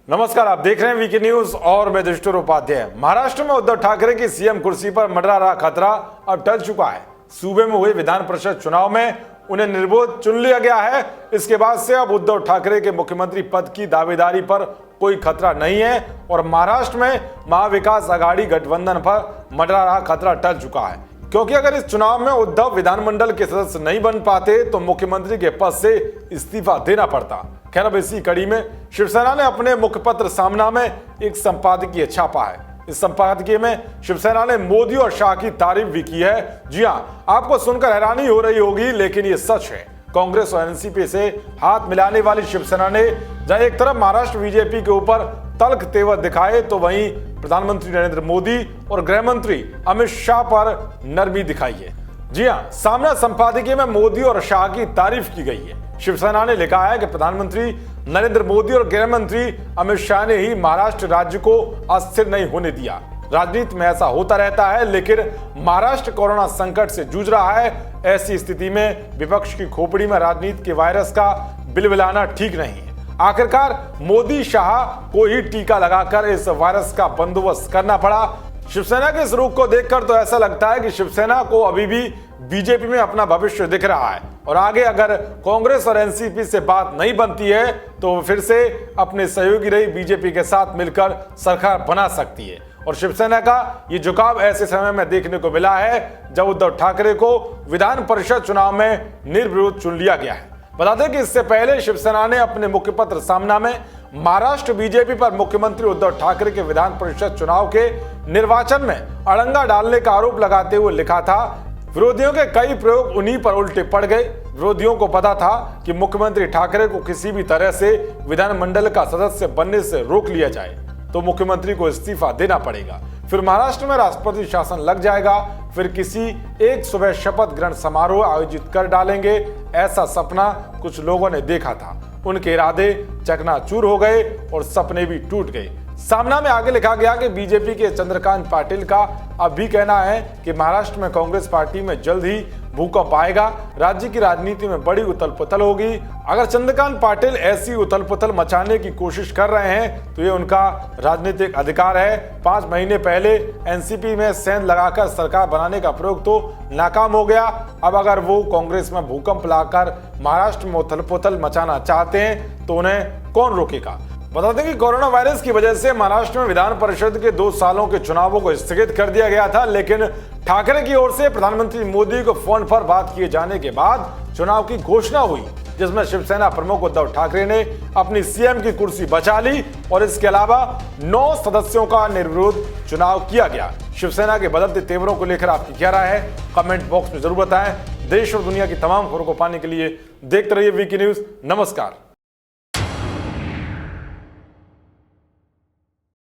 नमस्कार, आप देख रहे हैं वीके न्यूज और मैं दृष्टि उपाध्याय। महाराष्ट्र में उद्धव ठाकरे की सीएम कुर्सी पर मंडरा रहा खतरा अब टल चुका है। सूबे में हुए विधान परिषद चुनाव में उन्हें निर्विरोध चुन लिया गया है। इसके बाद से अब उद्धव ठाकरे के मुख्यमंत्री पद की दावेदारी पर कोई खतरा नहीं है और महाराष्ट्र में महाविकास आघाड़ी गठबंधन पर मंडरा रहा खतरा टल चुका है, क्योंकि अगर इस चुनाव में उद्धव विधानमंडल के सदस्य नहीं बन पाते तो मुख्यमंत्री के पद से इस्तीफा देना पड़ता। खैर, अब इसी कड़ी में शिवसेना ने अपने मुखपत्र सामना में एक संपादकीय छापा है। इस संपादकीय में शिवसेना ने मोदी और शाह की तारीफ भी की है। जी हां, आपको सुनकर हैरानी हो रही होगी, लेकिन ये सच है। कांग्रेस और एनसीपी से हाथ मिलाने वाली शिवसेना ने जहां एक तरफ महाराष्ट्र बीजेपी के ऊपर तल्ख तेवर दिखाए, तो वहीं प्रधानमंत्री नरेंद्र मोदी और गृह मंत्री अमित शाह पर नरमी दिखाई है। जी हां, सामना संपादकीय में मोदी और शाह की तारीफ की गई है। शिवसेना ने लिखा है कि प्रधानमंत्री नरेंद्र मोदी और गृह मंत्री अमित शाह ने ही महाराष्ट्र राज्य को अस्थिर नहीं होने दिया। राजनीति में ऐसा होता रहता है, लेकिन महाराष्ट्र कोरोना संकट से जूझ रहा है। ऐसी स्थिति में विपक्ष की खोपड़ी में राजनीति के वायरस का बिलबिलाना ठीक नहीं है। आखिरकार मोदी शाह को ही टीका लगाकर इस वायरस का बंदोबस्त करना पड़ा। शिवसेना के इस रुख को देखकर तो ऐसा लगता है कि शिवसेना को अभी भी बीजेपी में अपना भविष्य दिख रहा है और आगे अगर कांग्रेस और एनसीपी से बात नहीं बनती है तो फिर से अपने सहयोगी रही बीजेपी के साथ मिलकर सरकार बना सकती है। और शिवसेना का ये झुकाव ऐसे समय में देखने को मिला है जब उद्धव ठाकरे को विधान परिषद चुनाव में निर्विरोध चुन लिया गया है। बता दें कि इससे पहले शिवसेना ने अपने मुखपत्र सामना में महाराष्ट्र बीजेपी पर मुख्यमंत्री उद्धव ठाकरे के विधान परिषद चुनाव के निर्वाचन में अड़ंगा डालने का आरोप लगाते हुए लिखा था, विरोधियों के कई प्रयोग उन्हीं पर उल्टे पड़ गए। विरोधियों को पता था कि मुख्यमंत्री ठाकरे को किसी भी तरह से विधानमंडल का सदस्य बनने से रोक लिया जाए तो मुख्यमंत्री को इस्तीफा देना पड़ेगा, फिर महाराष्ट्र में राष्ट्रपति शासन लग जाएगा, फिर किसी एक सुबह शपथ ग्रहण समारोह आयोजित कर डालेंगे। ऐसा सपना कुछ लोगों ने देखा था। उनके इरादे चकनाचूर हो गए और सपने भी टूट गए। सामना में आगे लिखा गया कि बीजेपी के चंद्रकांत पाटिल का अब भी कहना है कि महाराष्ट्र में कांग्रेस पार्टी में जल्द ही भूकंप आएगा, राज्य की राजनीति में बड़ी उथल पुथल होगी। अगर चंद्रकांत पाटिल ऐसी उथल पुथल मचाने की कोशिश कर रहे हैं तो ये उनका राजनीतिक अधिकार है। 5 महीने पहले एनसीपी में सेंध लगाकर सरकार बनाने का प्रयोग तो नाकाम हो गया। अब अगर वो कांग्रेस में भूकंप लाकर महाराष्ट्र में उथल पुथल मचाना चाहते हैं तो उन्हें कौन रोकेगा। बता दें कि कोरोना वायरस की वजह से महाराष्ट्र में विधान परिषद के 2 सालों के चुनावों को स्थगित कर दिया गया था, लेकिन ठाकरे की ओर से प्रधानमंत्री मोदी को फोन पर बात किए जाने के बाद चुनाव की घोषणा हुई, जिसमें शिवसेना प्रमुख उद्धव ठाकरे ने अपनी सीएम की कुर्सी बचा ली और इसके अलावा 9 सदस्यों का निर्विरोध चुनाव किया गया। शिवसेना के बदलते तेवरों को लेकर आपकी क्या राय है, कमेंट बॉक्स में जरूर बताएं। देश और दुनिया की तमाम खबरों को पाने के लिए देखते रहिए वीके न्यूज। नमस्कार।